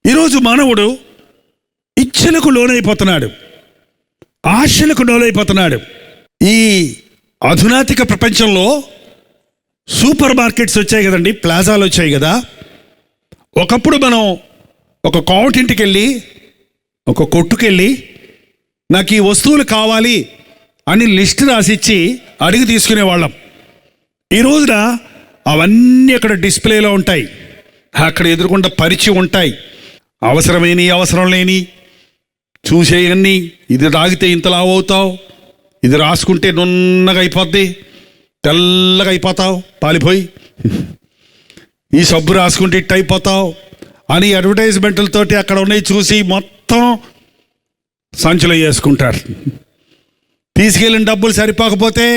ఈరోజు మానవుడు ఇచ్చలకు లోనైపోతున్నాడు, ఆశలకు లోనైపోతున్నాడు. ఈ అధునాతిక ప్రపంచంలో సూపర్ మార్కెట్స్ వచ్చాయి కదండి, ప్లాజాలు వచ్చాయి కదా. ఒకప్పుడు మనం ఒక కాంటింటికి వెళ్ళి, ఒక కొట్టుకెళ్ళి నాకు ఈ వస్తువులు కావాలి అని లిస్ట్ రాసిచ్చి అడిగి తీసుకునేవాళ్ళం. ఈ రోజున అవన్నీ అక్కడ డిస్ప్లేలో ఉంటాయి, అక్కడ ఎదురుకుండా పరిచి ఉంటాయి. అవసరమైన అవసరం లేని చూసేయన్నీ, ఇది తాగితే ఇంత లావు అవుతావు, ఇది రాసుకుంటే నున్నగా అయిపోద్ది, తెల్లగా అయిపోతావు పాలిపోయి, ఈ సబ్బు రాసుకుంటే ఇట్టు అయిపోతావు అని అడ్వర్టైజ్మెంట్లతోటి అక్కడ ఉన్నాయి చూసి మొత్తం సంచులో వేసుకుంటారు. తీసుకెళ్ళిన డబ్బులు సరిపోకపోతే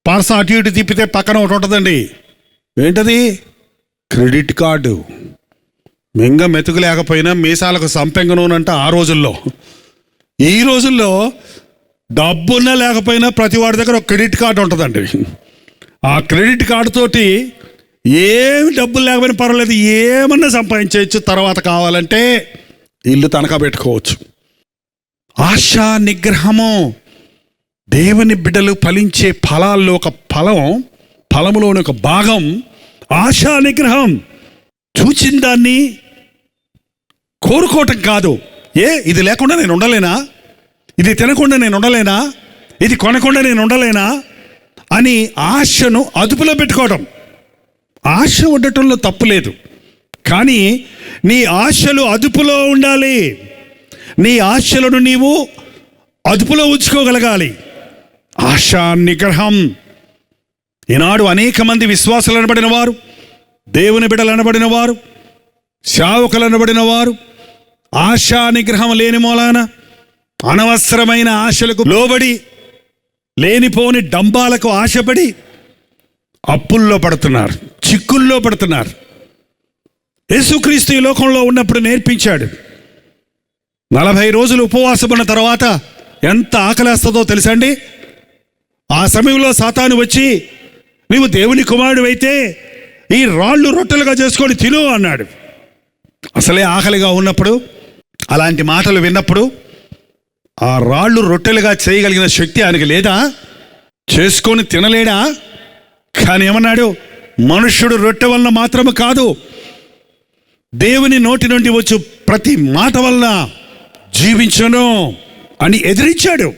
పర్స అటు ఇటు తిప్పితే పక్కన ఒకటి ఉంటుందండి. ఏంటది? Credit card. మింగ మెతుకు లేకపోయినా మీసాలకు సంపెంగ నూనంట ఆ రోజుల్లో. ఈ రోజుల్లో డబ్బున్నా లేకపోయినా ప్రతి వాడి దగ్గర ఒక క్రెడిట్ కార్డు ఉంటుందండి. ఆ క్రెడిట్ కార్డు తోటి ఏమి డబ్బులు లేకపోయినా పర్వాలేదు, ఏమన్నా సంపాదించవచ్చు. తర్వాత కావాలంటే ఇల్లు తనఖా పెట్టుకోవచ్చు. ఆశా నిగ్రహము. దేవుని బిడ్డలు ఫలించే ఫలాల్లో ఒక ఫలములోని ఒక భాగం ఆశా నిగ్రహం. చూచిన దాన్ని కోరుకోవటం కాదు. ఇది లేకుండా నేను ఉండలేనా, ఇది తినకుండా నేను ఉండలేనా, ఇది కొనకుండా నేను ఉండలేనా అని ఆశను అదుపులో పెట్టుకోవడం. ఆశ ఉండటంలో తప్పు లేదు, కానీ నీ ఆశలు అదుపులో ఉండాలి. నీ ఆశలను నీవు అదుపులో ఉంచుకోగలగాలి. ఆశా నిగ్రహం. ఈనాడు అనేక మంది విశ్వాసులు అనబడిన వారు, దేవుని బిడ్డలు అనబడిన వారు, సేవకులు అనబడిన వారు ఆశా నిగ్రహం లేని మూలాన అనవసరమైన ఆశలకు లోబడి, లేనిపోని డంబాలకు ఆశపడి అప్పుల్లో పడుతున్నారు, చిక్కుల్లో పడుతున్నారు. యేసుక్రీస్తు ఈ లోకంలో ఉన్నప్పుడు నేర్పించాడు. 40 రోజులు ఉపవాసం ఉన్న తర్వాత ఎంత ఆకలేస్తుందో తెలుసండి. ఆ సమయంలో సాతాను వచ్చి, నీవు దేవుని కుమారుడు అయితే ఈ రాళ్ళు రొట్టెలుగా చేసుకొని తిను అన్నాడు. అసలే ఆకలిగా ఉన్నప్పుడు అలాంటి మాటలు విన్నప్పుడు ఆ రాళ్ళు రొట్టెలుగా చేయగలిగిన శక్తి ఆయనకి లేదా? చేసుకొని తినలేడా? కానీ ఏమన్నాడు? మనుష్యుడు రొట్టె వలన మాత్రము కాదు, దేవుని నోటి నుండి వచ్చు ప్రతి మాట వలన జీవించను అని ఎదిరించాడు.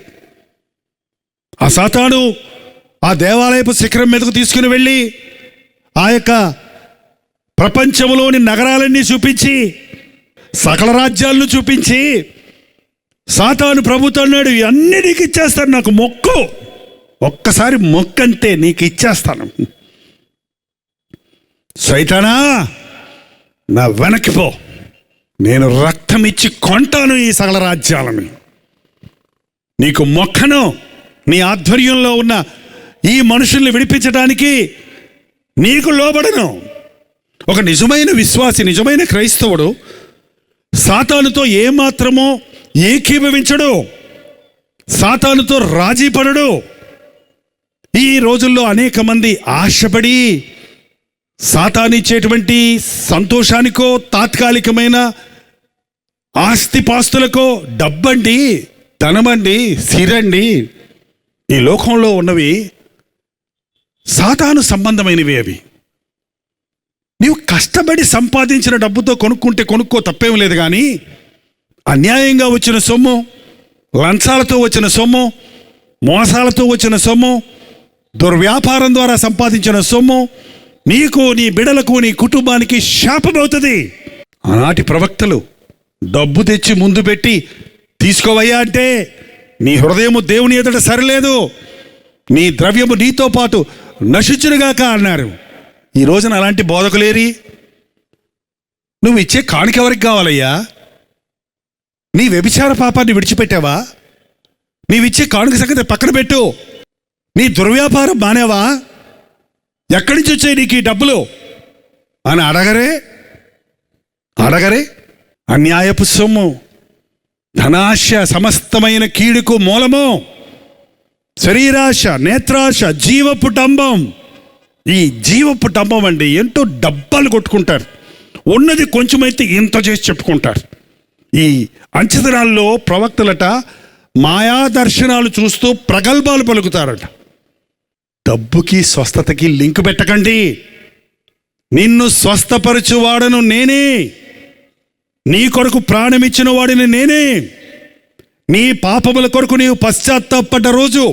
ఆ సాతాను ఆ దేవాలయపు శిఖరం మీదకు తీసుకుని వెళ్ళి ఆ యొక్క ప్రపంచంలోని నగరాలన్నీ చూపించి, సకల రాజ్యాలను చూపించి, సాతాను ప్రభుతో అన్నాడు, అన్నీ నీకు ఇచ్చేస్తాను, నాకు మొక్కు, ఒక్కసారి మొక్కంతే నీకు ఇచ్చేస్తాను. సైతానా, నా వెనక్కిపో, నేను రక్తం ఇచ్చి కొంటాను ఈ సకల రాజ్యాలను, నీకు మొక్కను, నీ ఆధ్వర్యంలో ఉన్న ఈ మనుషుల్ని విడిపించడానికి నీకు లోబడను. ఒక నిజమైన విశ్వాసి, నిజమైన క్రైస్తవుడు సాతానుతో ఏమాత్రమో ఏకీభవించడు, సాతానుతో రాజీ పడడు. ఈ రోజుల్లో అనేక మంది ఆశపడి సాతానిచ్చేటువంటి సంతోషానికో, తాత్కాలికమైన ఆస్తిపాస్తులకో, డబ్బండి, ధనమండి, సిరండి, ఈ లోకంలో ఉన్నవి సాతాను సంబంధమైనవి. అవి నీవు కష్టపడి సంపాదించిన డబ్బుతో కొనుక్కుంటే కొనుక్కో, తప్పేం లేదు. కానీ అన్యాయంగా వచ్చిన సొమ్ము, లంచాలతో వచ్చిన సొమ్ము, మోసాలతో వచ్చిన సొమ్ము, దుర్వ్యాపారం ద్వారా సంపాదించిన సొమ్ము నీకు, నీ బిడలకు, నీ కుటుంబానికి శాపమవుతుంది. ఆనాటి ప్రవక్తలు డబ్బు తెచ్చి ముందు పెట్టి తీసుకోవయ్యా అంటే, నీ హృదయము దేవుని ఎదుట సరిలేదు, నీ ద్రవ్యము నీతో పాటు నశించునుగాక అన్నారు. ఈ రోజున అలాంటి బోధకులేరి? నువ్వు ఇచ్చే కానుక ఎవరికి కావాలయ్యా? నీ వ్యభిచార పాపాన్ని విడిచిపెట్టావా? నీవిచ్చే కానుక సంగతి పక్కన పెట్టు. నీ దుర్వ్యాపారం మానేవా? ఎక్కడి నుంచి వచ్చాయి నీకు ఈ డబ్బులు అని అడగరే. అన్యాయపు సొమ్ము, ధనాశ సమస్తమైన కీడుకు మూలము. శరీరాశ, నేత్రాశ, జీవపు డంబం. ఈ జీవపు డంబం అండి, ఎంతో డబ్బాలు కొట్టుకుంటారు. ఉన్నది కొంచెమైతే ఇంత చేసి చెప్పుకుంటారు. ఈ అంచెదినాల్లో ప్రవక్తలట మాయా దర్శనాలు చూస్తూ ప్రగల్భాలు పలుకుతారట. డబ్బుకి స్వస్థతకి లింక్ పెట్టకండి. నిన్ను స్వస్థపరచువాడను నేనే, నీ కొరకు ప్రాణమిచ్చిన వాడిని నేనే. నీ పాపముల కొరకు నీవు పశ్చాత్తాపడ్డ రోజు,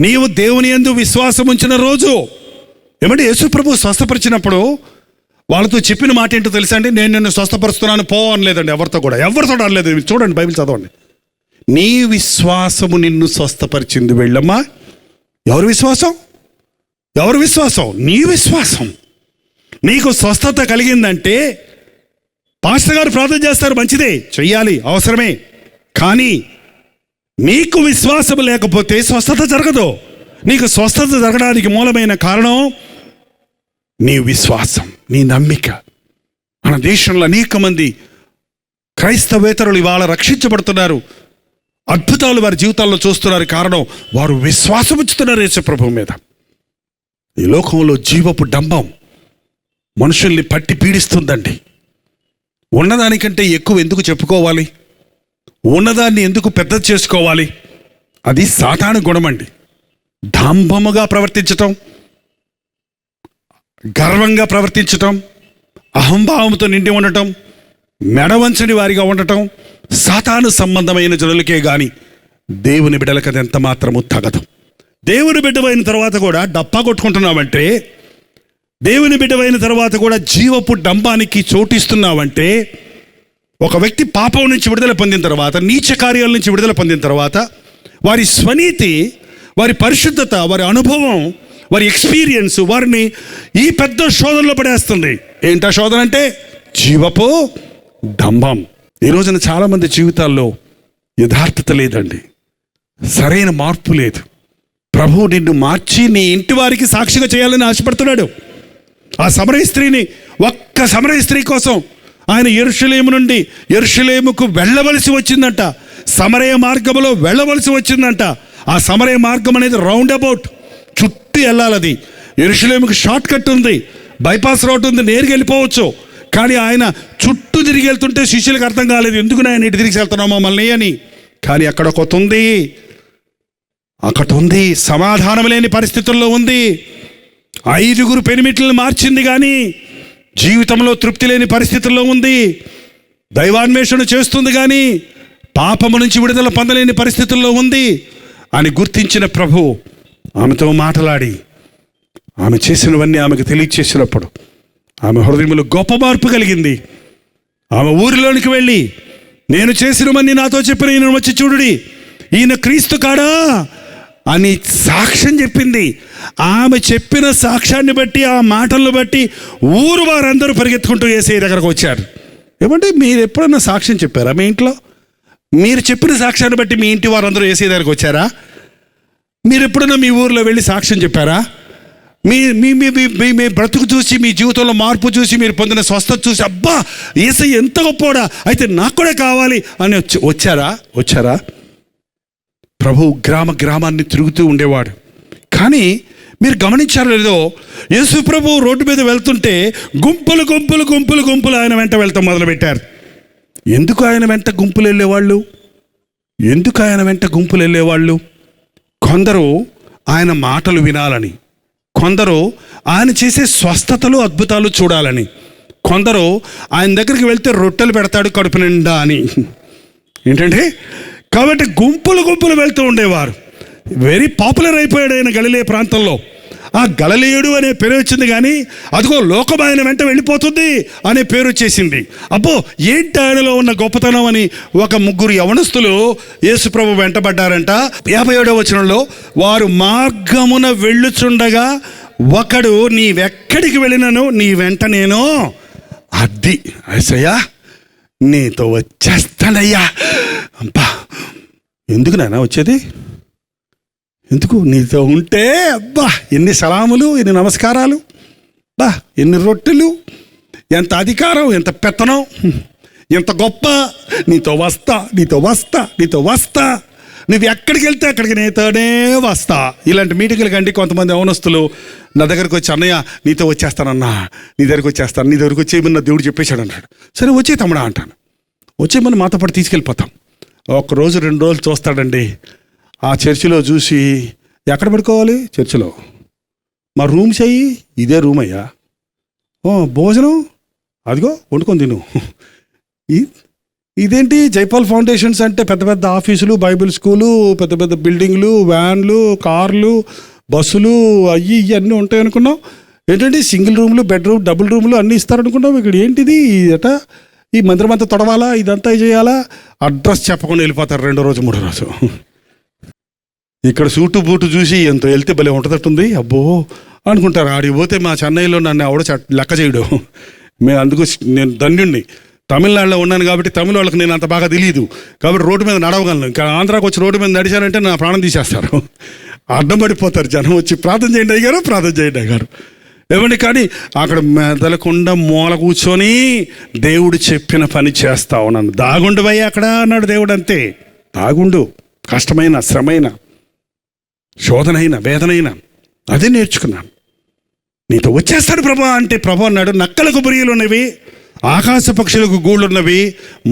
నీవు దేవుని యందు విశ్వాసం ఉంచిన రోజు. ఏమంటే యేసు ప్రభు స్వస్థపరిచినప్పుడు వాళ్ళతో చెప్పిన మాట ఏంటో తెలుసా అండి? నేను నిన్ను స్వస్థపరుస్తున్నాను పో అనలేదండి. ఎవరితో అనలేదు. చూడండి, బైబిల్ చదవండి. నీ విశ్వాసము నిన్ను స్వస్థపరిచింది, వెళ్ళమ్మా. ఎవరి విశ్వాసం? నీ విశ్వాసం. నీకు స్వస్థత కలిగిందంటే పాస్టర్ గారు ప్రార్థన చేస్తారు, మంచిదే, చెయ్యాలి, అవసరమే. కానీ నీకు విశ్వాసం లేకపోతే స్వస్థత జరగదు. నీకు స్వస్థత జరగడానికి మూలమైన కారణం నీ విశ్వాసం, నీ నమ్మిక. మన దేశంలో అనేక మంది క్రైస్తవేతరులు ఇవాళ రక్షించబడుతున్నారు, అద్భుతాలు వారి జీవితాల్లో చూస్తున్నారు. కారణం వారు విశ్వాసం ఉంచుతున్నారు యేసు ప్రభువు మీద. ఈ లోకంలో జీవపు డంబం మనుషుల్ని పట్టి పీడిస్తుందండి. ఉన్నదానికంటే ఎక్కువ ఎందుకు చెప్పుకోవాలి? ఉన్నదాన్ని ఎందుకు పెద్ద చేసుకోవాలి? అది సాతాను గుణమండి. డాంబముగా ప్రవర్తించటం, గర్వంగా ప్రవర్తించటం, అహంభావంతో నిండి ఉండటం, మెడవంచని వారిగా ఉండటం సాతాను సంబంధమైన జనులకే గాని దేవుని బిడ్డలకు అది ఎంత మాత్రము తగదు. దేవుని బిడ్డవైన తర్వాత కూడా డప్పా కొట్టుకుంటున్నావంటే, దేవుని బిడ్డవైన తర్వాత కూడా జీవపు డంబానికి చోటిస్తున్నావంటే, ఒక వ్యక్తి పాపం నుంచి విడుదల పొందిన తర్వాత, నీచ కార్యాల నుంచి విడుదల పొందిన తర్వాత, వారి స్వనీతి, వారి పరిశుద్ధత, వారి అనుభవం, వారి ఎక్స్పీరియన్స్ వారిని ఈ పెద్ద శోధనలో పడేస్తుంది. ఏంటా శోధన అంటే? జీవపు డంబం. ఈ రోజున చాలామంది జీవితాల్లో యథార్థత లేదండి, సరైన మార్పు లేదు. ప్రభువు నిన్ను మార్చి నీ ఇంటి వారికి సాక్షిగా చేయాలని ఆశపడుతున్నాడు. ఆ సమరయ స్త్రీని, ఒక్క సమరయ స్త్రీ కోసం ఆయన యెరూషలేము నుండి యెరూషలేముకు వెళ్ళవలసి వచ్చిందంట. సమరయ మార్గంలో వెళ్ళవలసి వచ్చిందంట. ఆ సమరయ మార్గం అనేది రౌండ్ అబౌట్, చుట్టూ వెళ్ళాలది. యెరూషలేముకు షార్ట్ కట్ ఉంది, బైపాస్ రోడ్ ఉంది, నేరుగా వెళ్ళిపోవచ్చు. కానీ ఆయన చుట్టూ తిరిగి వెళ్తుంటే శిష్యులకు అర్థం కాలేదు, ఎందుకు నేను ఇటు తిరిగి వెళ్తున్నాం మమ్మల్ని అని. కానీ అక్కడ ఉంది, సమాధానం లేని పరిస్థితుల్లో ఉంది. 5 పెనిమిట్లను మార్చింది కానీ జీవితంలో తృప్తి లేని పరిస్థితుల్లో ఉంది. దైవాన్వేషణ చేస్తుంది కానీ పాపము నుంచి విడుదల పొందలేని పరిస్థితుల్లో ఉంది అని గుర్తించిన ప్రభు ఆమెతో మాట్లాడి ఆమె చేసినవన్నీ ఆమెకు తెలియచేసినప్పుడు ఆమె హృదయంలో గొప్ప మార్పు కలిగింది. ఆమె ఊరిలోనికి వెళ్ళి, నేను చేసినవన్నీ నాతో చెప్పిన ఈయన వచ్చి చూడుడి, ఈయన క్రీస్తు కాడా అని సాక్ష్యం చెప్పింది. ఆమె చెప్పిన సాక్ష్యాన్ని బట్టి, ఆ మాటలను బట్టి ఊరు వారందరూ పరిగెత్తుకుంటూ యేసయ్య దగ్గరకు వచ్చారు. ఏమంటే మీరు ఎప్పుడన్నా సాక్ష్యం చెప్పారా మీ ఇంట్లో? మీరు చెప్పిన సాక్ష్యాన్ని బట్టి మీ ఇంటి వారందరూ యేసయ్య దగ్గరకు వచ్చారా? మీరు ఎప్పుడన్నా మీ ఊరిలో వెళ్ళి సాక్ష్యం చెప్పారా? మీ మీ మీ మీ బ్రతుకు చూసి, మీ జీవితంలో మార్పు చూసి, మీరు పొందిన స్వస్థత చూసి, అబ్బా యేసయ్య ఎంత గొప్పోడా, అయితే నాకు కూడా కావాలి అని వచ్చారా? ప్రభు గ్రామాన్ని తిరుగుతూ ఉండేవాడు. కానీ మీరు గమనించారో లేదో, యేసు ప్రభు రోడ్డు మీద వెళ్తుంటే గుంపులు ఆయన వెంట వెళ్తాం మొదలుపెట్టారు. ఎందుకు ఆయన వెంట గుంపులు వెళ్ళేవాళ్ళు? కొందరు ఆయన మాటలు వినాలని, కొందరు ఆయన చేసే స్వస్థతలు, అద్భుతాలు చూడాలని, కొందరు ఆయన దగ్గరికి వెళ్తే రొట్టెలు పెడతాడు కడుపు నిండా అని. ఏంటంటే, కాబట్టి గుంపులు వెళ్తూ ఉండేవారు. వెరీ పాపులర్ అయిపోయాడు ఆయన గలిలే ప్రాంతంలో. ఆ గలిలయుడు అనే పేరు వచ్చింది కానీ అదిగో లోకం ఆయన వెంట వెళ్ళిపోతుంది అనే పేరు వచ్చేసింది. అబ్బో ఏంటి ఆయనలో ఉన్న గొప్పతనం అని 3 యవనస్తులు యేసుప్రభు వెంటబడ్డారంట. 57వ వచనంలో, వారు మార్గమున వెళ్ళుచుండగా ఒకడు, నీవెక్కడికి వెళ్ళినను నీ వెంట నేను, అది యేసయ్యా నీతో వచ్చేస్తానయ్యా. అబ్బా ఎందుకు నాన్న వచ్చేది? ఎందుకు? నీతో ఉంటే అబ్బా ఎన్ని సలాములు, ఎన్ని నమస్కారాలు, బా ఎన్ని రొట్టెలు, ఎంత అధికారం, ఎంత పెత్తనం, ఎంత గొప్ప. నీతో వస్తా నువ్వు ఎక్కడికి వెళ్తే అక్కడికి నీతోనే వస్తా. ఇలాంటి మీటింగ్ల కంటే కొంతమంది యవనస్తులు నా దగ్గరకు వచ్చి, అన్నయ్య నీతో వచ్చేస్తానన్నా, నీ దగ్గరకు వచ్చేస్తాను, నీ దగ్గరకు వచ్చేయమని నా దేవుడు చెప్పేశాడు అంటాడు. సరే వచ్చే తమ్ముడా అంటాను. వచ్చేయమని మాతో పాటు తీసుకెళ్ళిపోతాం. 1 రోజు 2 రోజులు చూస్తాడండి. ఆ చర్చిలో చూసి, ఎక్కడ పడుకోవాలి? చర్చిలో. మా రూమ్స్ అయ్యి ఇదే రూమ్ అయ్యా. భోజనం అదిగో వండుకొని తిను. ఇదేంటి జైపాల్ ఫౌండేషన్స్ అంటే పెద్ద పెద్ద ఆఫీసులు, బైబిల్ స్కూలు, పెద్ద పెద్ద బిల్డింగ్లు, వ్యాన్లు, కార్లు, బస్సులు అయ్యి అన్నీ ఉంటాయి అనుకున్నాం. ఏంటంటే సింగిల్ రూమ్లు, బెడ్రూమ్, డబుల్ రూమ్లు అన్నీ ఇస్తారనుకున్నాం. ఇక్కడ ఏంటిది అట? ఈ మందిరం అంతా తొడవాలా, ఇదంతా చేయాలా? అడ్రస్ చెప్పకుండా వెళ్ళిపోతారు 2వ రోజు 3వ రోజు. ఇక్కడ సూటు బూటు చూసి ఎంత వెళ్తే భలే ఉంటుందట్టుంది అబ్బో అనుకుంటారు. ఆడికి పోతే మా చెన్నైలో నన్ను ఆవిడ లెక్క చేయడు. అందుకు నేను ధన్యుణ్ణి. తమిళనాడులో ఉన్నాను కాబట్టి తమిళ వాళ్ళకి నేను అంత బాగా తెలియదు కాబట్టి రోడ్డు మీద నడవగలను. ఇంకా ఆంధ్రాకి వచ్చి రోడ్డు మీద నడిచానంటే నా ప్రాణం తీసేస్తారు. అడ్డం పడిపోతారు జనం వచ్చి, ప్రార్థన చేయండి అయ్యారు, ప్రార్థన చేయండి అయ్యారు ఏమండి. కానీ అక్కడ మెదలకుండా మూల కూర్చొని దేవుడు చెప్పిన పని చేస్తా ఉన్నాను. దాగుండువయ్యా అక్కడ అన్నాడు దేవుడు. అంతే, దాగుండు. కష్టమైన, శ్రమైన, శోధనైన, వేదనైన అదే నేర్చుకున్నాను. నీతో వచ్చేస్తాడు ప్రభా అంటే, ప్రభు అన్నాడు, నక్కలకు బురియలు ఉన్నవి, ఆకాశ పక్షులకు గూళ్ళున్నవి,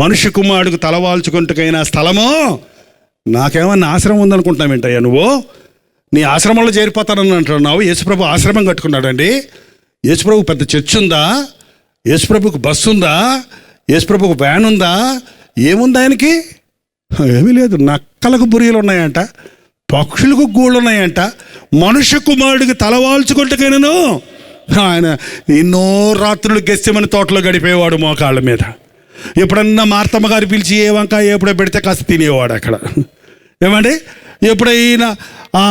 మనుష్య కుమారుడికి తలవాల్చుకుంటుకైనా స్థలమో. నాకేమన్నా ఆశ్రమం ఉందనుకుంటున్నావేంటయ్యా నువ్వు? నీ ఆశ్రమంలో చేరిపోతానని అంటున్నావు. యేసుప్రభు ఆశ్రమం కట్టుకున్నాడండి. యేసుప్రభు పెద్ద చర్చ్ ఉందా? యేసుప్రభుకు బస్సు ఉందా? యేసుప్రభుకు వ్యాన్ ఉందా? ఏముంది ఆయనకి? ఏమీ లేదు. నక్కలకు బురియలు ఉన్నాయంట, పక్షులకు గూళ్ళు ఉన్నాయంట, మనుష్య కుమారుడికి తలవాల్చుకుంటుకైనాను. ఆయన ఎన్నో రాత్రులు గెస్సెమని తోటలో గడిపేవాడు మోకాళ్ళ మీద. ఎప్పుడన్నా మార్తమ్మ గారు పిలిచి ఏ వంకాయ ఎప్పుడో పెడితే కాస్త తినేవాడు అక్కడ. ఏమండి, ఎప్పుడైనా ఆ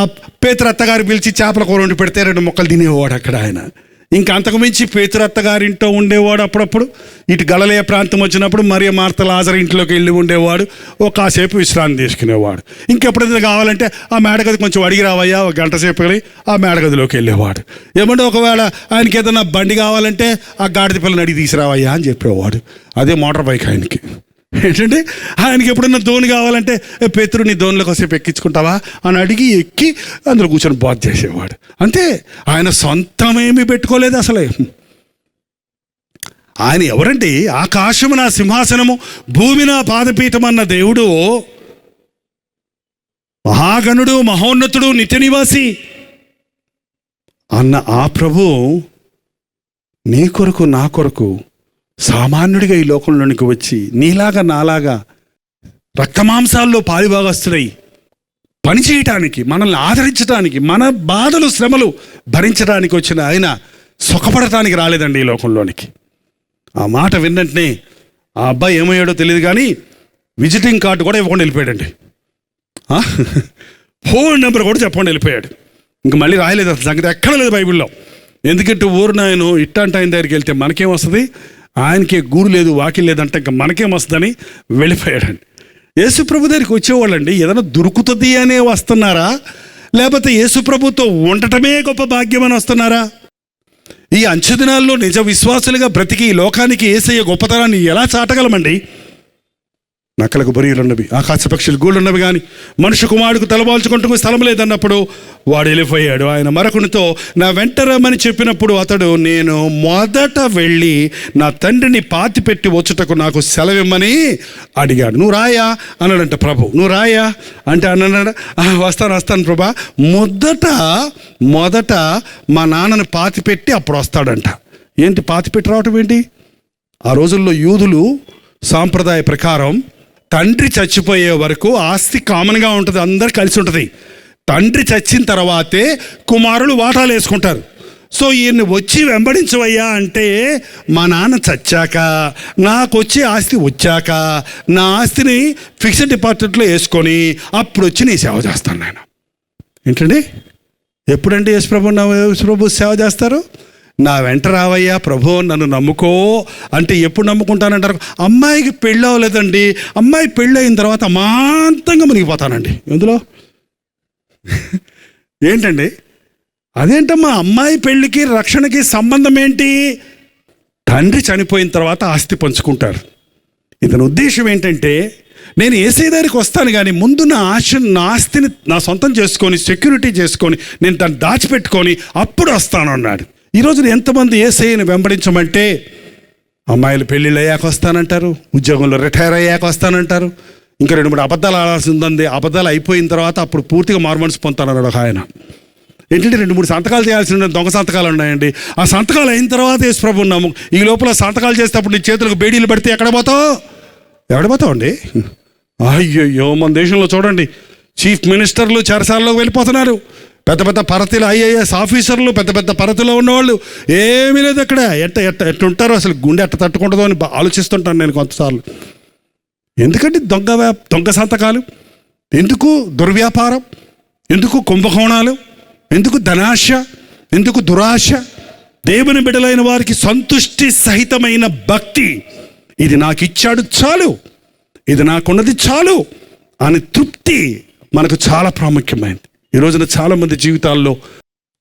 పేతురత్త గారు పిలిచి చేపల కూర వండి పెడితే 2 ముక్కలు తినేవాడు అక్కడ ఆయన. ఇంకా అంతకుమించి పేతురత్త గారింటో ఉండేవాడు. అప్పుడప్పుడు ఇటు గలలయ ప్రాంతం వచ్చినప్పుడు మరియ మార్త లాజరు ఇంట్లోకి వెళ్ళి ఉండేవాడు. కాసేపు విశ్రాంతి తీసుకునేవాడు. ఇంకెప్పుడైనా కావాలంటే ఆ మేడగది కొంచెం అడిగి రావయ్యా, 1 గంట సేపు వెళ్ళి ఆ మేడగదిలోకి వెళ్ళేవాడు. ఏమంటే ఒకవేళ ఆయనకి ఏదైనా బండి కావాలంటే ఆ గాడిద పిల్లని అడిగి తీసుకురావయ్యా అని చెప్పేవాడు. అదే మోటార్ బైక్ ఆయనకి. ఏంటంటే ఆయనకి ఎప్పుడన్నా ధోని కావాలంటే, పేతురు నీ ధోనిలో కాసేపు ఎక్కించుకుంటావా అని అడిగి ఎక్కి అందులో కూర్చొని బాధ చేసేవాడు. అంతే, ఆయన సొంతమేమీ పెట్టుకోలేదు అసలే. ఆయన ఎవరండి? ఆకాశము నా సింహాసనము, భూమి నా పాదపీఠం అన్న దేవుడు, మహాగణుడు, మహోన్నతుడు, నిత్య నివాసి అన్న ఆ ప్రభు నీ కొరకు, నా కొరకు సామాన్యుడిగా ఈ లోకంలోనికి వచ్చి నీలాగా నాలాగా రక్తమాంసాల్లో పాలిభాగస్తుడై పనిచేయటానికి, మనల్ని ఆదరించడానికి, మన బాధలు శ్రమలు భరించడానికి వచ్చిన ఆయన సుఖపడటానికి రాలేదండి ఈ లోకంలోనికి. ఆ మాట విన్నట్నే ఆ అబ్బాయి ఏమయ్యాడో తెలియదు కానీ విజిటింగ్ కార్డు కూడా ఇవ్వకుండా వెళ్ళిపోయాడండి. ఫోన్ నెంబర్ కూడా చెప్పకుండా వెళ్ళిపోయాడు. ఇంక మళ్ళీ రాయలేదు అసలు, సంగతి ఎక్కడ లేదు బైబిల్లో. ఎందుకంటే ఊరు నాయను ఇట్టంటే ఆయన దగ్గరికి వెళ్తే మనకేం వస్తుంది, ఆయనకే గూడు లేదు, వాకిల్ లేదంటే ఇంకా మనకేం వస్తుందని వెళ్ళిపోయాడండి. యేసుప్రభు దగ్గరికి వచ్చేవాళ్ళండి ఏదైనా దొరుకుతుంది అనే వస్తున్నారా, లేకపోతే యేసుప్రభుతో ఉండటమే గొప్ప భాగ్యం అని వస్తున్నారా? ఈ అంచె దినాల్లో నిజ విశ్వాసులుగా బ్రతికి ఈ లోకానికి యేసయ్య గొప్పతనాన్ని ఎలా చాటగలమండి? నక్కలకు బొరియలున్నవి, ఆకాశ పక్షులు గూళ్ళున్నవి, కానీ మనుష్య కుమారుడికి తలబాల్చుకుంటూ స్థలం లేదన్నప్పుడు వాడు వెళ్ళిపోయాడు. ఆయన మరొకనితో నా వెంట రమ్మని చెప్పినప్పుడు అతడు, నేను మొదట వెళ్ళి నా తండ్రిని పాతిపెట్టి వచ్చుటకు నాకు సెలవిమ్మని అడిగాడు. నువ్వు రాయా అన్నాడంట ప్రభు. నువ్వు రాయా అంటే అన్నాడు, వస్తాను ప్రభా. మొదట మా నాన్నని పాతిపెట్టి అప్పుడు వస్తాడంట. ఏంటి పాతిపెట్టి రావటం ఏంటి? ఆ రోజుల్లో యూదులు సాంప్రదాయ ప్రకారం తండ్రి చచ్చిపోయే వరకు ఆస్తి కామన్గా ఉంటుంది, అందరు కలిసి ఉంటుంది. తండ్రి చచ్చిన తర్వాతే కుమారులు వాటాలు వేసుకుంటారు. సో ఈయన్ని వచ్చి వెంబడించవయ్యా అంటే, మా నాన్న చచ్చాక నాకు వచ్చే ఆస్తి వచ్చాక నా ఆస్తిని ఫిక్స్డ్ డిపాజిట్లో వేసుకొని అప్పుడు వచ్చి నీ సేవ చేస్తాను నేను. ఏంటండి, ఎప్పుడంటే యేసుప్రభు సేవ చేస్తారు? నా వెంట రావయ్యా ప్రభు, నన్ను నమ్ముకో అంటే. ఎప్పుడు నమ్ముకుంటానంటారు? అమ్మాయికి పెళ్ళి అవ్వలేదండి, అమ్మాయి పెళ్ళి అయిన తర్వాత అమాంతంగా మునిగిపోతానండి. ఎందులో ఏంటండి? అదేంటమ్మా, అమ్మాయి పెళ్ళికి రక్షణకి సంబంధం ఏంటి? తండ్రి చనిపోయిన తర్వాత ఆస్తి పంచుకుంటారు. ఇతని ఉద్దేశం ఏంటంటే, నేను యేసయ్య దగ్గరికి వస్తాను, కానీ ముందు నా ఆశను, నా ఆస్తిని నా సొంతం చేసుకొని, సెక్యూరిటీ చేసుకొని, నేను దాన్ని దాచిపెట్టుకొని అప్పుడు వస్తాను అన్నాడు. ఈరోజు ఎంతమంది యేసయ్యని వెంబడించమంటే అమ్మాయిలు పెళ్ళిళ్ళు అయ్యాక వస్తానంటారు, ఉద్యోగంలో రిటైర్ అయ్యాక వస్తానంటారు, ఇంకా 2-3 అబద్ధాలు ఆడాల్సి ఉందండి, అబద్ధాలు అయిపోయిన తర్వాత అప్పుడు పూర్తిగా మారుమనసు పొందుతానన్నాడు ఒక ఆయన. ఏంటంటే 2-3 సంతకాలు చేయాల్సి ఉండే దొంగ సంతకాలు ఉన్నాయండి. ఆ సంతకాలు అయిన తర్వాత యేసు ప్రభు ఉన్నాము. ఈ లోపల సంతకాలు చేసేటప్పుడు నీ చేతులకు బేడీలు పెడితే ఎక్కడ పోతావు అండి? అయ్యో, మన దేశంలో చూడండి, చీఫ్ మినిస్టర్లు చెరసాల్లోకి వెళ్ళిపోతున్నారు. పెద్ద పెద్ద పరతలు, ఐఏఎస్ ఆఫీసర్లు, పెద్ద పెద్ద పరతలో ఉన్నవాళ్ళు. ఏమీ లేదు అక్కడ. ఎట్టుంటారో అసలు గుండె ఎట్ట తట్టుకుంటుందో అని ఆలోచిస్తుంటాను నేను కొంతసార్లు. ఎందుకంటే దొంగ సంతకాలు ఎందుకు? దుర్వ్యాపారం ఎందుకు? కుంభకోణాలు ఎందుకు? ధనాశ ఎందుకు? దురాశ. దేవుని బిడ్డలైన వారికి సంతుష్టి సహితమైన భక్తి, ఇది నాకు ఇచ్చాడు చాలు, ఇది నాకున్నది చాలు అని తృప్తి మనకు చాలా ప్రాముఖ్యమైనది. ఈ రోజున చాలామంది జీవితాల్లో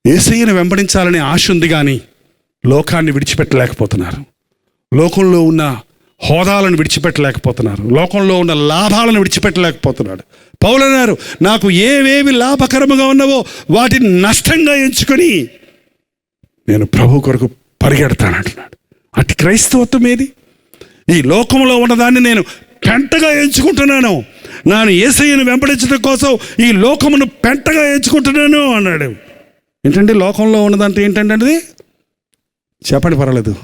యేసయ్యను వెంబడించాలనే ఆశ ఉంది, కానీ లోకాన్ని విడిచిపెట్టలేకపోతున్నారు, లోకంలో ఉన్న హోదాలను విడిచిపెట్టలేకపోతున్నారు, లోకంలో ఉన్న లాభాలను విడిచిపెట్టలేకపోతున్నాడు. పౌలు అన్నారు, నాకు ఏవేవి లాభకరముగా ఉన్నవో వాటిని నష్టంగా ఎంచుకొని నేను ప్రభు కొరకు పరిగెడతానంటున్నాడు. అటు క్రైస్తవత్వం ఏది? ఈ లోకంలో ఉన్నదాన్ని నేను పెంటగా ఎంచుకుంటున్నాను, నేను యేసయ్యను వెంబడించడం కోసం ఈ లోకమును పెంటగా ఎంచుకుంటున్నాను అన్నాడు. ఏంటంటే లోకంలో ఉన్నదంటే ఏంటంటే అది చెప్పండి, పర్వాలేదు,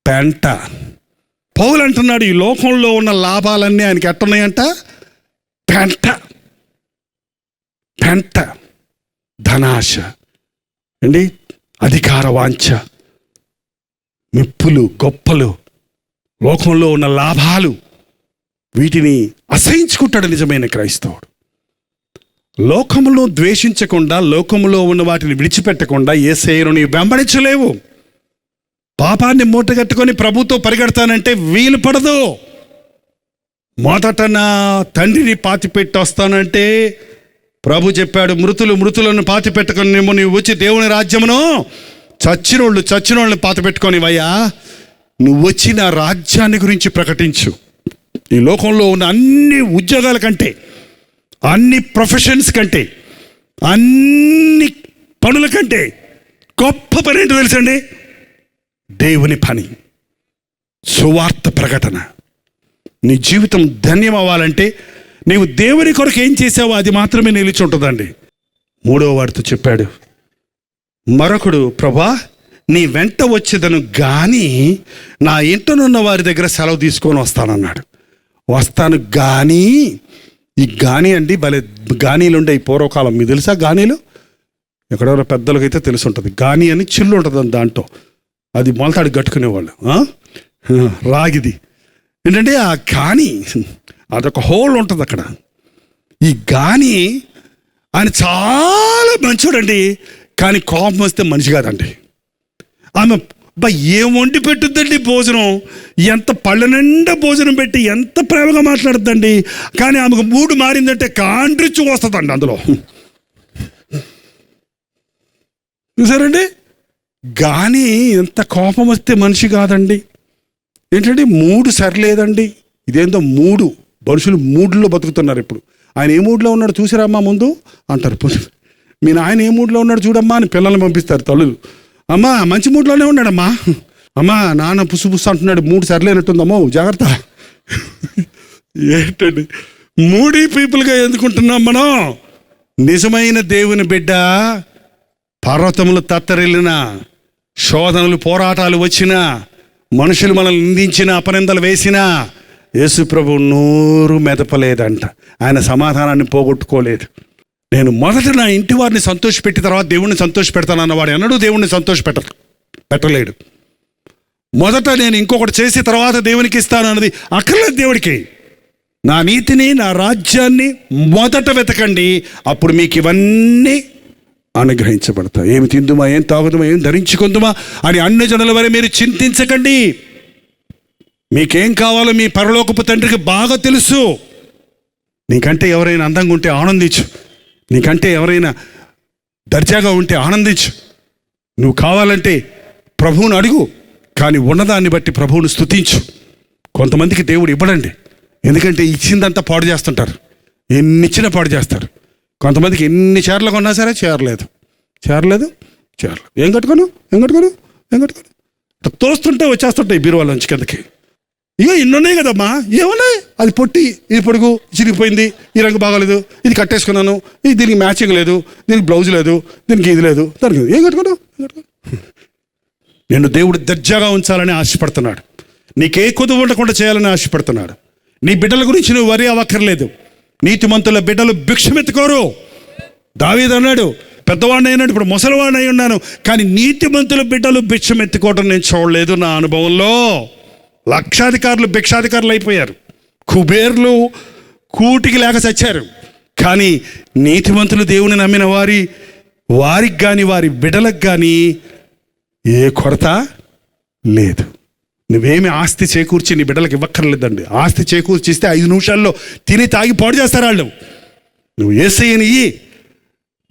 పెంట. పౌలు అంటున్నాడు, ఈ లోకంలో ఉన్న లాభాలన్నీ ఆయనకి ఎట్టున్నాయంట? పెంట. ధనాశ అండి, అధికార వాంఛ, మెప్పులు, గొప్పలు, లోకంలో ఉన్న లాభాలు, వీటిని అసహించుకుంటాడు నిజమైన క్రైస్తవుడు. లోకములో ద్వేషించకుండా, లోకములో ఉన్న వాటిని విడిచిపెట్టకుండా యేసయ్యను నీవు వెంబడించలేవు. పాపాన్ని మూటగట్టుకొని ప్రభుతో పరిగెడతానంటే వీలు పడదు. మొదట నా తండ్రిని పాతిపెట్టి వస్తానంటే ప్రభు చెప్పాడు, మృతులను పాతిపెట్టుకొని నీవు వచ్చి దేవుని రాజ్యమును చచ్చినోళ్ళని పాతిపెట్టుకొనివయ్యా, నువ్వు వచ్చి నా రాజ్యాన్ని గురించి ప్రకటించు. ఈ లోకంలో ఉన్న అన్ని ఉద్యోగాల కంటే, అన్ని ప్రొఫెషన్స్ కంటే, అన్ని పనుల కంటే గొప్ప పని ఏంటో తెలుసండి? దేవుని పని, సువార్త ప్రకటన. నీ జీవితం ధన్యం అవ్వాలంటే నీవు దేవుని కొరకు ఏం చేసావో అది మాత్రమే నిలిచి ఉంటుందండి. 3వ వాడితో చెప్పాడు మరొకడు, ప్రభా నీ వెంట వచ్చేదను కానీ నా ఇంటనున్న వారి దగ్గర సెలవు తీసుకొని వస్తానన్నాడు. వస్తాను కానీ, ఈ గాని అండి భలే గానీలు ఉండే ఈ పూర్వకాలం. మీకు తెలుసా గానీలు? ఎక్కడెవరో పెద్దలకైతే తెలిసి ఉంటుంది. గాని అని చిల్లు ఉంటుంది దాంట్లో, అది మొలతాడు కట్టుకునేవాళ్ళు, రాగిది. ఏంటంటే ఆ గాని, అదొక హోల్ ఉంటుంది అక్కడ. ఈ గాని ఆయన చాలా మంచోడండి, కానీ కోపం వస్తే మనిషి కాదండి. ఆమె ఏం వండి పెట్టుద్దండి భోజనం, ఎంత పళ్ళ నిండా భోజనం పెట్టి ఎంత ప్రేమగా మాట్లాడుద్దండి, కానీ ఆమెకు మూడు మారిందంటే కాండ్రిచ్చి వస్తుందండి అందులో. చూసారండి? కానీ ఎంత కోపం వస్తే మనిషి కాదండి. ఏంటంటే మూడు సరిలేదండి. ఇదేందో మూడు, మనుషులు మూడులో బతుకుతున్నారు ఇప్పుడు. ఆయన ఏ మూడులో ఉన్నాడు చూసిరమ్మా ముందు అంటారు. మీ నాయన ఏ మూడులో ఉన్నాడు చూడమ్మా అని పిల్లల్ని పంపిస్తారు తల్లులు. అమ్మా మంచి మూడ్లోనే ఉన్నాడమ్మా, అమ్మా నాన్న పుసు పుసు అంటున్నాడు, మూడు సరిలేనట్టుందమ్మో జాగ్రత్త. ఏంటండి మూడీ పీపుల్గా ఎందుకుంటున్నాం మనం? నిజమైన దేవుని బిడ్డ పర్వతములు తత్తరిల్లిన, శోధనలు పోరాటాలు వచ్చినా, మనుషులు మనల్ని నిందించిన, అపనిందలు వేసినా యేసు ప్రభు నోరు మెదపలేదంట. ఆయన సమాధానాన్ని పోగొట్టుకోలేదు. నేను మొదట నా ఇంటి వారిని సంతోషపెట్టి తర్వాత దేవుణ్ణి సంతోష పెడతానన్నవాడు ఎన్నడూ దేవుణ్ణి సంతోష పెట్టలేడు. మొదట నేను ఇంకొకటి చేసి తర్వాత దేవునికి ఇస్తాను అన్నది అక్కర్లేదు దేవుడికి. నా నీతిని, నా రాజ్యాన్ని మొదట వెతకండి, అప్పుడు మీకు ఇవన్నీ అనుగ్రహించబడతాయి. ఏమి తిందుమా, ఏం తాగుదుమా, ఏం ధరించుకుందుమా అని అన్ని జనుల వరే మీరు చింతించకండి. మీకేం కావాలో మీ పరలోకపు తండ్రికి బాగా తెలుసు. నీకంటే ఎవరైనా అందంగా ఉంటే ఆనందించు, నీకంటే ఎవరైనా దర్జాగా ఉంటే ఆనందించు. నువ్వు కావాలంటే ప్రభువుని అడుగు, కానీ ఉన్నదాన్ని బట్టి ప్రభువుని స్తుతించు. కొంతమందికి దేవుడు ఇవ్వడండి. ఎందుకంటే ఇచ్చిందంతా పాడు చేస్తుంటారు. ఎన్ని ఇచ్చినా పాడు చేస్తారు. కొంతమందికి ఎన్ని చీరలు కొన్నా సరే చేరలేదు. ఏం కట్టుకోను తోస్తుంటే వచ్చేస్తుంటాయి బీరువాలోంచి కిందకి. ఇక ఇన్ని ఉన్నాయి కదమ్మా, ఏమన్నాయి, అది పొట్టి, ఇది పొడుగు, చిరిగిపోయింది, ఈ రంగు బాగాలేదు, ఇది కట్టేసుకున్నాను, ఇది దీనికి మ్యాచింగ్ లేదు, దీనికి బ్లౌజ్ లేదు, దీనికి ఇది లేదు, దానికి ఏం కట్టుకోను. నేను దేవుడు దర్జాగా ఉంచాలని ఆశపడుతున్నాడు. నీకే కొదువు ఉండకుండా చేయాలని ఆశపడుతున్నాడు. నీ బిడ్డల గురించి నువ్వు వరి అవ్వక్కర్లేదు. నీతిమంతుల బిడ్డలు భిక్షమెత్తుకోరు. దావీదు అన్నాడు, పెద్దవాడిని అయినాడు, ఇప్పుడు ముసలివాడిని అయి ఉన్నాను, కానీ నీతిమంతుల బిడ్డలు భిక్షమెత్తుకోవడం నేను చూడలేదు. నా అనుభవంలో లక్షాధికారులు భిక్షాధికారులు అయిపోయారు. కుబేర్లు కూటికి లేక చచ్చారు. కానీ నీతిమంతులు దేవుని నమ్మిన వారికి కానీ వారి బిడ్డలకు కానీ ఏ కొరత లేదు. నువ్వేమి ఆస్తి చేకూర్చి నీ బిడ్డలకు ఇవ్వక్కర్లేదండి. ఆస్తి చేకూర్చి ఇస్తే 5 నిమిషాల్లో తిని తాగి పాడు చేస్తారు వాళ్ళు. నువ్వు యేసయ్యని ఇయ్యి.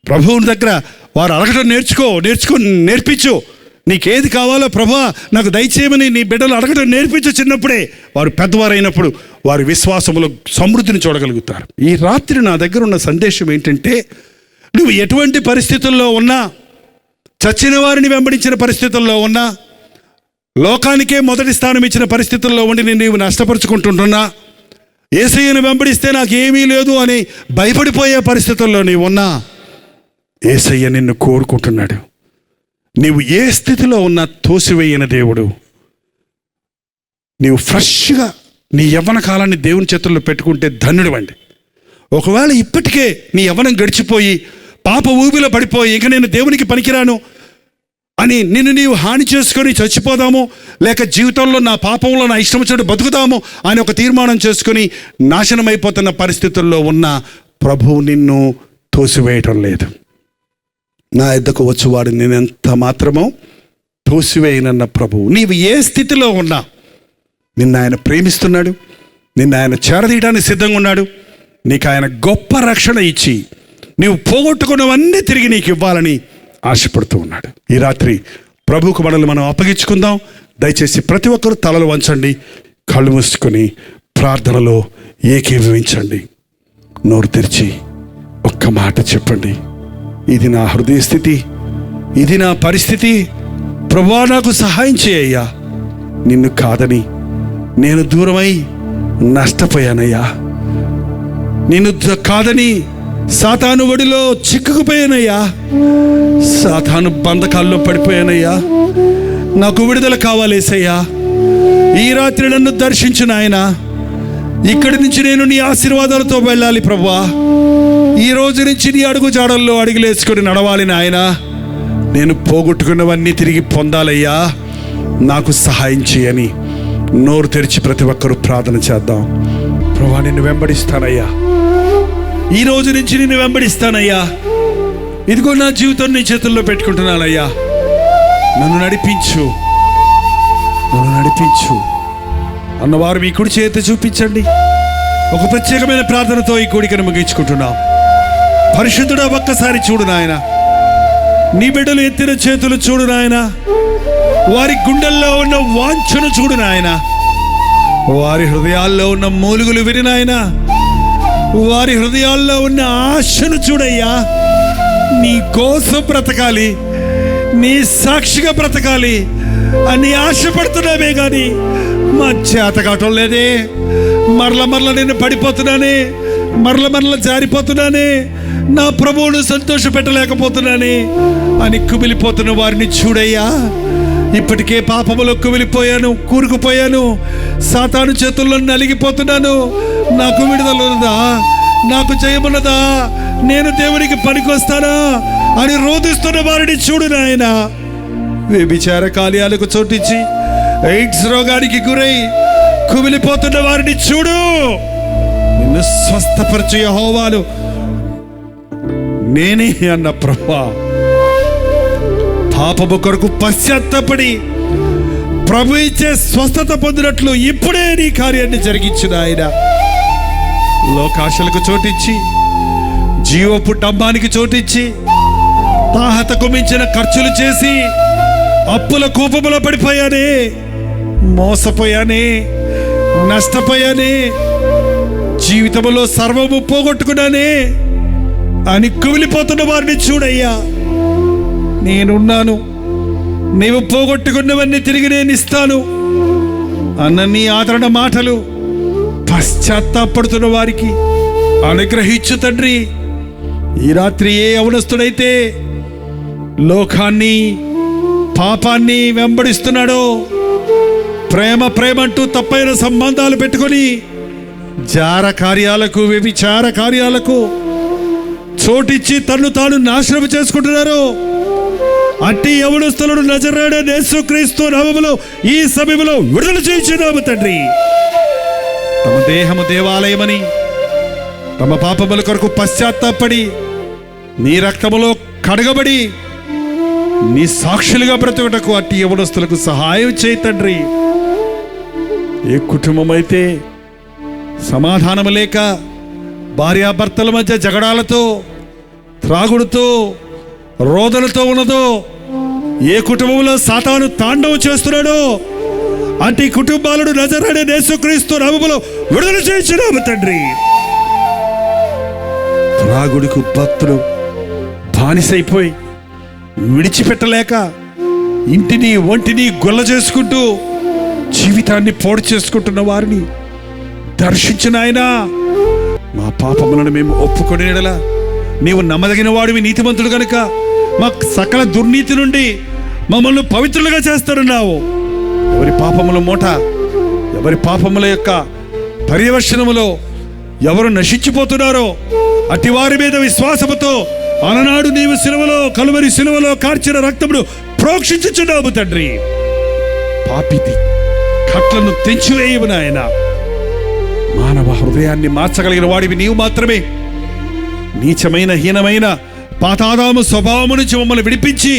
ప్రభువుని దగ్గర వారు అడగటం నేర్పించు. నీకేది కావాలో ప్రభువా నాకు దయచేయమని నీ బిడ్డలు అడగటం నేర్పించు. చిన్నప్పుడే వారు పెద్దవారైనప్పుడు వారి విశ్వాసములో సమృద్ధిని చూడగలుగుతారు. ఈ రాత్రి నా దగ్గర ఉన్న సందేశం ఏంటంటే, నువ్వు ఎటువంటి పరిస్థితుల్లో ఉన్నా, చచ్చిన వారిని వెంబడించిన పరిస్థితుల్లో ఉన్నా, లోకానికే మొదటి స్థానం ఇచ్చిన పరిస్థితుల్లో ఉండి నీవు నష్టపరుచుకుంటుంటున్నా, యేసయ్యను వెంబడిస్తే నాకేమీ లేదు అని భయపడిపోయే పరిస్థితుల్లో నీవు ఉన్నా, యేసయ్య నిన్ను కోరుకుంటున్నాడు. నీవు ఏ స్థితిలో ఉన్నా తోసివేయని దేవుడు. నీవు ఫ్రెష్గా నీ యవ్వన కాలాన్ని దేవుని చేతుల్లో పెట్టుకుంటే ధన్యుడివండి. ఒకవేళ ఇప్పటికే నీ యవ్వనం గడిచిపోయి పాప ఊబిలో పడిపోయి ఇంక నేను దేవునికి పనికిరాను అని నిన్ను నీవు హాని చేసుకొని చచ్చిపోదాము, లేక జీవితంలో నా పాపంలో నా ఇష్టం వచ్చినట్టు బతుకుదాము అని ఒక తీర్మానం చేసుకొని నాశనమైపోతున్న పరిస్థితుల్లో ఉన్న ప్రభువు నిన్ను తోసివేయటం లేదు. నా యొద్దకు వచ్చేవాడు నేనెంత మాత్రమో తోసివేయనన్న ప్రభువు. నీవు ఏ స్థితిలో ఉన్నా నిన్ను ఆయన ప్రేమిస్తున్నాడు. నిన్ను ఆయన చేరదీయడానికి సిద్ధంగా ఉన్నాడు. నీకు ఆయన గొప్ప రక్షణ ఇచ్చి నీవు పోగొట్టుకున్నవన్నీ తిరిగి నీకు ఇవ్వాలని ఆశపడుతూ ఉన్నాడు. ఈ రాత్రి ప్రభువుకు మనల్ని మనం అప్పగించుకుందాం. దయచేసి ప్రతి ఒక్కరూ తలలు వంచండి, కళ్ళు మూసుకొని ప్రార్థనలో ఏకీభవించండి. నోరు తెరిచి ఒక్క మాట చెప్పండి. ఇది నా హృదయ స్థితి, ఇది నా పరిస్థితి. ప్రభువా నాకు సహాయం చేయయ్యా. నిన్ను కాదని నేను దూరమై నష్టపోయానయ్యా. నిన్ను కాదని సాతాను ఒడిలో చిక్కుకుపోయానయ్యా. సాతాను బంధకాల్లో పడిపోయానయ్యా. నాకు విడుదల కావాలేసయ్యా. ఈ రాత్రి నన్ను దర్శించు నాయనా. ఇక్కడి నుంచి నేను నీ ఆశీర్వాదాలతో వెళ్ళాలి ప్రభువా. ఈ రోజు నుంచి నీ అడుగు జాడల్లో అడుగులేసుకొని నడవాలి నాయనా. నేను పోగొట్టుకున్నవన్నీ తిరిగి పొందాలయ్యా. నాకు సహాయం చేయని నోరు తెరిచి ప్రతి ఒక్కరూ ప్రార్థన చేద్దాం. ప్రభువా నిన్ను వెంబడిస్తానయ్యా. ఈ రోజు నుంచి నిన్ను వెంబడిస్తానయ్యా. ఇదిగో నా జీవితం నీ చేతుల్లో పెట్టుకుంటున్నానయ్యా. నన్ను నడిపించు అన్నవారు మీ కుడి చేతి చూపించండి. ఒక ప్రత్యేకమైన ప్రార్థనతో ఈ కోడికను ముగించుకుంటున్నాం. పరిశుద్ధుడా ఒక్కసారి చూడు నాయన. నీ బిడ్డలు ఎత్తిన చేతులు చూడు నాయన. వారి గుండెల్లో ఉన్న వాంఛను చూడు నాయన. వారి హృదయాల్లో ఉన్న మూలుగులు విని నాయన. వారి హృదయాల్లో ఉన్న ఆశను చూడయ్యా. నీ కోసం బ్రతకాలి, నీ సాక్షిగా బ్రతకాలి అని ఆశపడుతున్నామే కానీ మా చేత కావటం లేదే. మరల నేను పడిపోతున్నానే, మరల జారిపోతున్నానే, నా ప్రభువును సంతోష పెట్టలేకపోతున్నానే అని కుమిలిపోతున్న వారిని చూడయ్యా. ఇప్పటికే పాపములో కుమిలిపోయాను, కూరుకుపోయాను, సాతాను చేతుల్లో నలిగిపోతున్నాను. నాకు విడుదలన్నదా, నాకు జయమున్నదా, నేను దేవునికి పనికొస్తానా అని రోధిస్తున్న వారిని చూడు నాయన. వ్యభిచార కార్యాలకు చోటించి ఎయిడ్స్ రోగానికి గురై కుమిలిపోతున్న వారిని చూడు. నిన్ను స్వస్థపరచు యెహోవాను నేనే అన్న ప్రభువా. పాపము కొరకు పశ్చాత్తపడి ప్రభు ఇచ్చే స్వస్థత పొందినట్లు ఇప్పుడే నీ కార్యాన్ని జరిగించిన ఆయన. లోకాశలకు చోటిచ్చి, జీవపు డబ్బానికి చోటిచ్చి, తాహతకు మించిన ఖర్చులు చేసి అప్పుల కూపములో పడిపోయానే, మోసపోయానే, నష్టపోయానే, జీవితంలో సర్వము పోగొట్టుకున్నానే అని కుమిలిపోతున్న వారిని చూడయ్యా. నేనున్నాను, నీవు పోగొట్టుకున్నవన్నీ తిరిగి నేను ఇస్తాను అన్న నీ ఆదరణ మాటలు పశ్చాత్తాపడుతున్న వారికి అనుగ్రహించు తండ్రి. ఈ రాత్రి ఏ యవనస్తుడైతే లోకాన్ని, పాపాన్ని వెంబడిస్తున్నాడో, ప్రేమ అంటూ తప్పైన సంబంధాలు పెట్టుకొని జార కార్యాలకు, వ్యభిచార కార్యాలకు చోటిచ్చి తన్ను తాను నాశనం చేసుకుంటున్నారు, అట్టి యవనస్తులను నజరేయుడైన యేసుక్రీస్తు నామములో ఈ సమయంలో విడుదల చేయించున్నాము తండ్రి. తమ దేహము దేవాలయమని, తమ పాపముల కొరకు పశ్చాత్తాపడి నీ రక్తములో కడగబడి నీ సాక్షులుగా బ్రతుకుటకు అట్టి యవనస్తులకు సహాయం చేయి తండ్రి. ఏ కుటుంబం అయితే సమాధానం లేక భార్యాభర్తల మధ్య జగడాలతో, త్రాగుడుతో, రోదనతో ఉన్నదో, ఏ కుటుంబంలో సాతాను తాండవం చేస్తున్నాడో అట్టి కుటుంబాలను నజరేయుడైన యేసుక్రీస్తు నామములో విడుదల చేయించున్నాము తండ్రి. త్రాగుడుకు భక్తులు బానిసైపోయి విడిచిపెట్టలేక ఇంటిని ఒంటిని గొల్ల చేసుకుంటూ జీవితాన్ని పాడు చేసుకుంటున్న వారిని దర్శించిన ఆయన, మా పాపములను మేము ఒప్పుకొని ఎడలా నీవు నమ్మదగిన వాడివి, నీతిమంతుడు కనుక మా సకల దుర్నీతి నుండి మమ్మల్ని పవిత్రులుగా చేస్తారన్నావు. ఎవరి పాపముల మూట, ఎవరి పాపముల యొక్క పర్యవేక్షణములో ఎవరు నశించిపోతున్నారో అట్టి వారి మీద విశ్వాసముతో అలనాడు నీవు సిలువలో, కలువరి సిలువలో కార్చిన రక్తమును ప్రోక్షించుచున్నావు తండ్రి. పాపితి కట్లను తెంచివేయవు నాయన. మానవ హృదయాన్ని మార్చగలిగిన వాడివి నీవు మాత్రమే. నీచమైన, హీనమైన పాతాదాము స్వభావము నుంచి మమ్మల్ని విడిపించి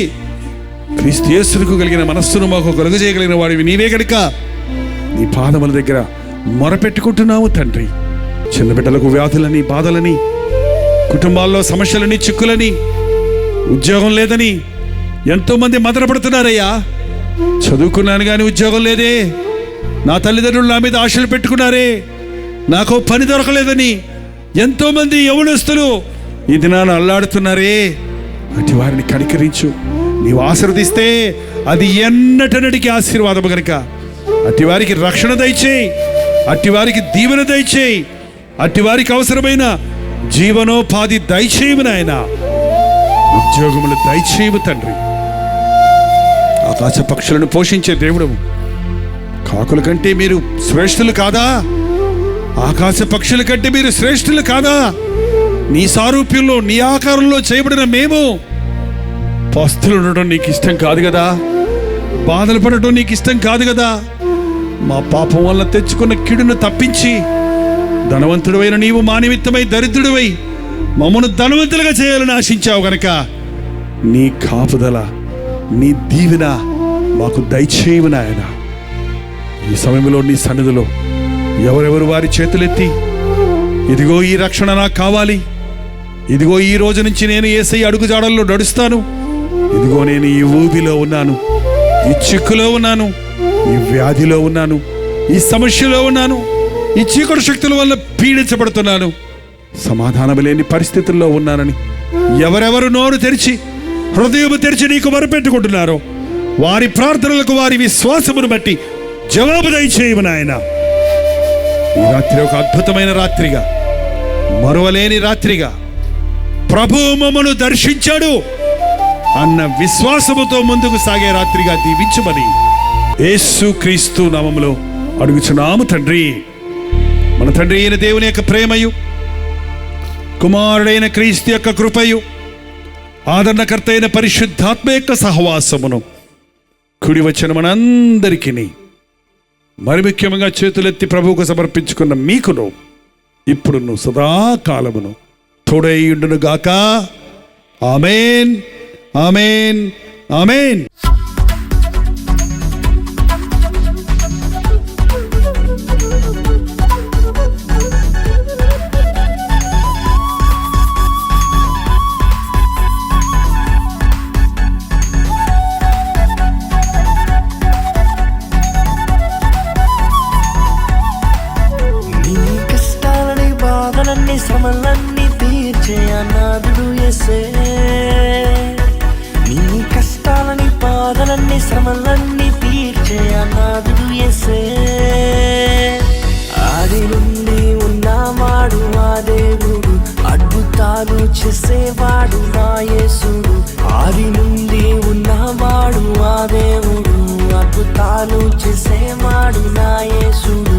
క్రీస్తు యేసుకు కలిగిన మనస్సును మాకు కలుగజేయగలిగిన వాడివి నీవే గనుక నీ పాదముల దగ్గర మొరపెట్టుకుంటున్నాము తండ్రి. చిన్న బిడ్డలకు వ్యాధులని, బాధలని, కుటుంబాల్లో సమస్యలని, చిక్కులని, ఉద్యోగం లేదని ఎంతోమంది మదనపడుతున్నారయ్యా. చదువుకున్నాను కానీ ఉద్యోగం లేదే, నా తల్లిదండ్రులు నా మీద ఆశలు పెట్టుకున్నారే, నాకు పని దొరకలేదని ఎంతోమంది యవనస్తులు ఈ దినాన్ని అల్లాడుతున్నారే. అటు వారిని కనికరించు. నీవు ఆశీర్వదిస్తే అది ఎన్నటనడికి ఆశీర్వాదము గనుక అట్టి వారికి రక్షణ దయచేయి, అట్టి వారికి దీవెన దయచేయి, అట్టి వారికి అవసరమైన జీవనోపాధి దయచేయము నాయన. ఉద్యోగములు దయచేయము తండ్రి. ఆకాశ పక్షులను పోషించే దేవుడు, కాకుల కంటే మీరు శ్రేష్ఠులు కాదా? ఆకాశ పక్షుల కంటే మీరు శ్రేష్ఠులు కాదా? నీ సారూప్యంలో, నీ ఆకారంలో చేయబడిన మేము పస్తులు ఉండడం నీకు ఇష్టం కాదు కదా? బాధలు పడటం నీకు ఇష్టం కాదు కదా? మా పాపం వల్ల తెచ్చుకున్న కీడును తప్పించి ధనవంతుడివైన నీవు మా నిమిత్తమై దరిద్రుడివై మమ్మను ధనవంతులుగా చేయాలని ఆశించావు గనక నీ కాపుదల, నీ దీవెన మాకు దయచేయవు నాయన. ఈ సమయంలో నీ సన్నిధిలో ఎవరెవరు వారి చేతులెత్తి ఇదిగో ఈ రక్షణ నాకు కావాలి, ఇదిగో ఈ రోజు నుంచి నేను యేసయ్య అడుగుజాడల్లో నడుస్తాను, ఇదిగో నేను ఈ ఊబిలో ఉన్నాను, ఈ చిక్కులో ఉన్నాను, ఈ వ్యాధిలో ఉన్నాను, ఈ సమస్యలో ఉన్నాను, ఈ చీకటి శక్తుల వల్ల పీడించబడుతున్నాను, సమాధానం లేని పరిస్థితుల్లో ఉన్నానని ఎవరెవరు నోరు తెరిచి, హృదయము తెరిచి నీకు మొరపెట్టుకుంటున్నారో వారి ప్రార్థనలకు, వారి విశ్వాసమును బట్టి జవాబు దయచేయము నాయన. ఈ రాత్రి ఒక అద్భుతమైన రాత్రిగా, మరువలేని రాత్రిగా, ప్రభువు మమ్మను దర్శించాడు అన్న విశ్వాసముతో ముందుకు సాగే రాత్రిగా దీవించమని యేసు క్రీస్తు నామములో అడుగుచున్నాము తండ్రి. మన తండ్రి అయిన దేవుని యొక్క ప్రేమయు, కుమారుడైన క్రీస్తు యొక్క కృపయు, ఆదరణకర్త అయిన పరిశుద్ధాత్మ యొక్క సహవాసమును కుడి వచ్చిన మనందరికీ, మరి ముఖ్యంగా చేతులెత్తి ప్రభువుకు సమర్పించుకున్న మీకును ఇప్పుడును సదాకాలమును తోడైయుండును గాక. ఆమేన్, ఆమేన్, ఆమేన్. శ్రమలన్నీ తీర్చే అనాథుడు యేసే. నీ కష్టాలని బాధలన్నీ శ్రమలన్నీ తీర్చే అనాథుడు యేసే. ఆది నుండి ఉన్నవాడు ఆ దేవుడు, అద్భుతాలు చేసేవాడు నా యేసుడు. ఆది నుండి ఉన్నవాడు ఆ దేవుడు, అద్భుతాలు చేసేవాడు నా యేసుడు.